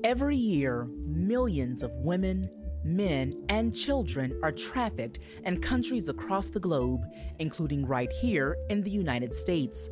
Every year, millions of women, men, and children are trafficked in countries across the globe, including right here in the United States.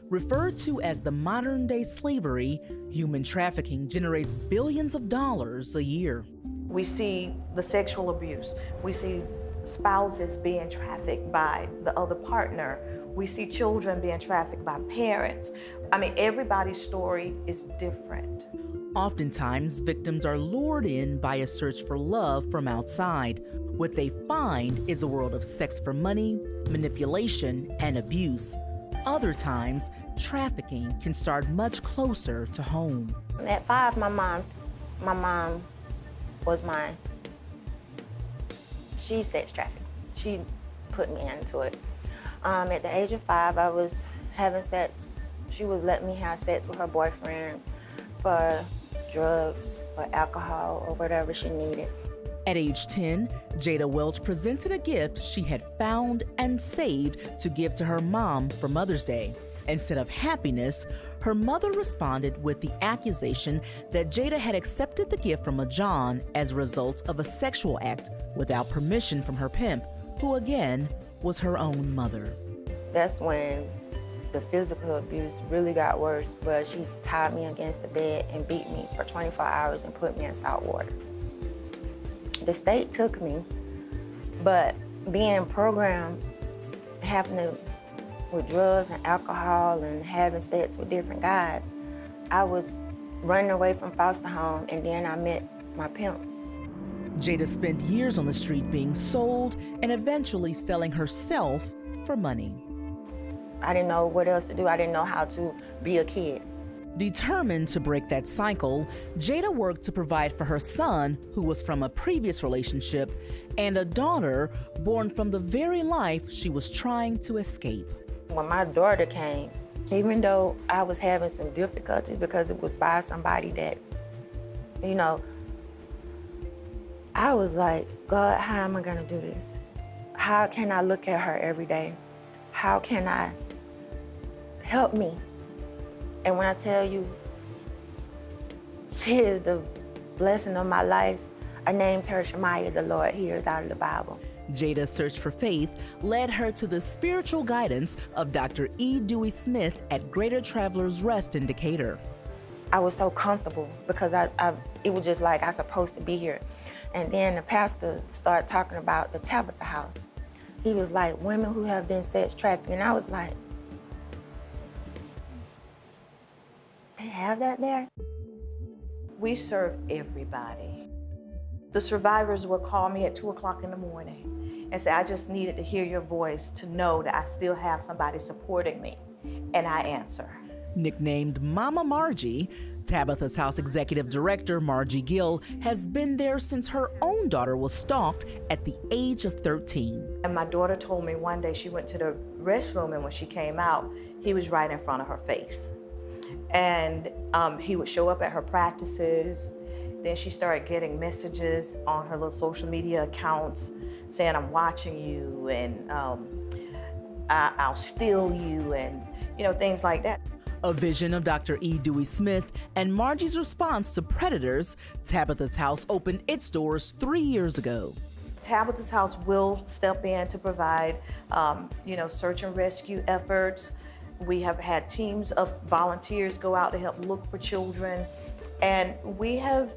Referred to as the modern-day slavery, human trafficking generates billions of dollars a year. We see the sexual abuse. We see spouses being trafficked by the other partner. We see children being trafficked by parents. I mean, everybody's story is different. Oftentimes, victims are lured in by a search for love from outside. What they find is a world of sex for money, manipulation, and abuse. Other times, trafficking can start much closer to home. At 5, my mom was mine. She sex trafficked. She put me into it. At the age of 5, I was having sex. She was letting me have sex with her boyfriends for drugs, for alcohol, or whatever she needed. At age 10, Jada Welch presented a gift she had found and saved to give to her mom for Mother's Day. Instead of happiness, her mother responded with the accusation that Jada had accepted the gift from a John as a result of a sexual act without permission from her pimp, who again was her own mother. That's when the physical abuse really got worse, where she tied me against the bed and beat me for 24 hours and put me in salt water. The state took me, but being programmed, with drugs and alcohol and having sex with different guys, I was running away from foster home, and then I met my pimp. Jada spent years on the street being sold and eventually selling herself for money. I didn't know what else to do. I didn't know how to be a kid. Determined to break that cycle, Jada worked to provide for her son, who was from a previous relationship, and a daughter born from the very life she was trying to escape. When my daughter came, even though I was having some difficulties because it was by somebody that, I was like, God, how am I gonna do this? How can I look at her every day? How can I help me? And when I tell you, she is the blessing of my life, I named her Shemaiah, the Lord hears out of the Bible. Jada's search for faith led her to the spiritual guidance of Dr. E. Dewey Smith at Greater Travelers Rest in Decatur. I was so comfortable because it was just like I was supposed to be here. And then the pastor started talking about the Tabitha house. He was like, women who have been sex trafficked. And I was like, they have that there? We serve everybody. The survivors would call me at 2 o'clock in the morning and say, I just needed to hear your voice to know that I still have somebody supporting me. And I answer. Nicknamed Mama Margie, Tabitha's House Executive Director, Margie Gill, has been there since her own daughter was stalked at the age of 13. And my daughter told me one day she went to the restroom, and when she came out, he was right in front of her face. And he would show up at her practices. Then she started getting messages on her little social media accounts saying, I'm watching you, and I'll steal you, and things like that. A vision of Dr. E. Dewey Smith and Margie's response to predators, Tabitha's House opened its doors 3 years ago. Tabitha's House will step in to provide, search and rescue efforts. We have had teams of volunteers go out to help look for children. And we have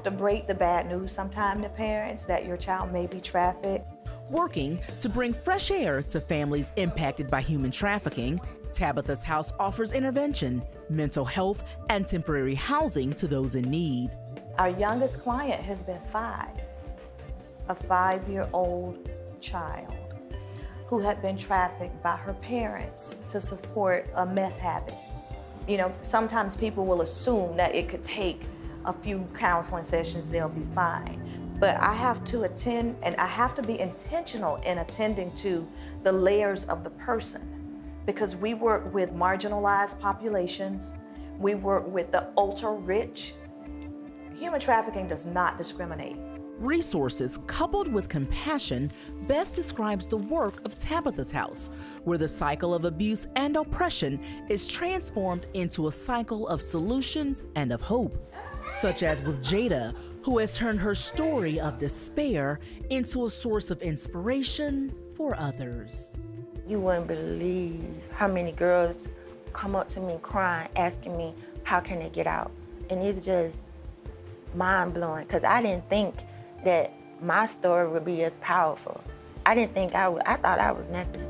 to break the bad news sometime to parents that your child may be trafficked. Working to bring fresh air to families impacted by human trafficking, Tabitha's House offers intervention, mental health, and temporary housing to those in need. Our youngest client has been 5, a 5-year-old child who had been trafficked by her parents to support a meth habit. Sometimes people will assume that it could take a few counseling sessions, they'll be fine. But I have to attend, and I have to be intentional in attending to the layers of the person, because we work with marginalized populations, we work with the ultra-rich. Human trafficking does not discriminate. Resources coupled with compassion best describes the work of Tabitha's house, where the cycle of abuse and oppression is transformed into a cycle of solutions and of hope, such as with Jada, who has turned her story of despair into a source of inspiration for others. You wouldn't believe how many girls come up to me crying, asking me, how can they get out? And it's just mind-blowing, because I didn't think that my story would be as powerful. I didn't think I thought I was nothing.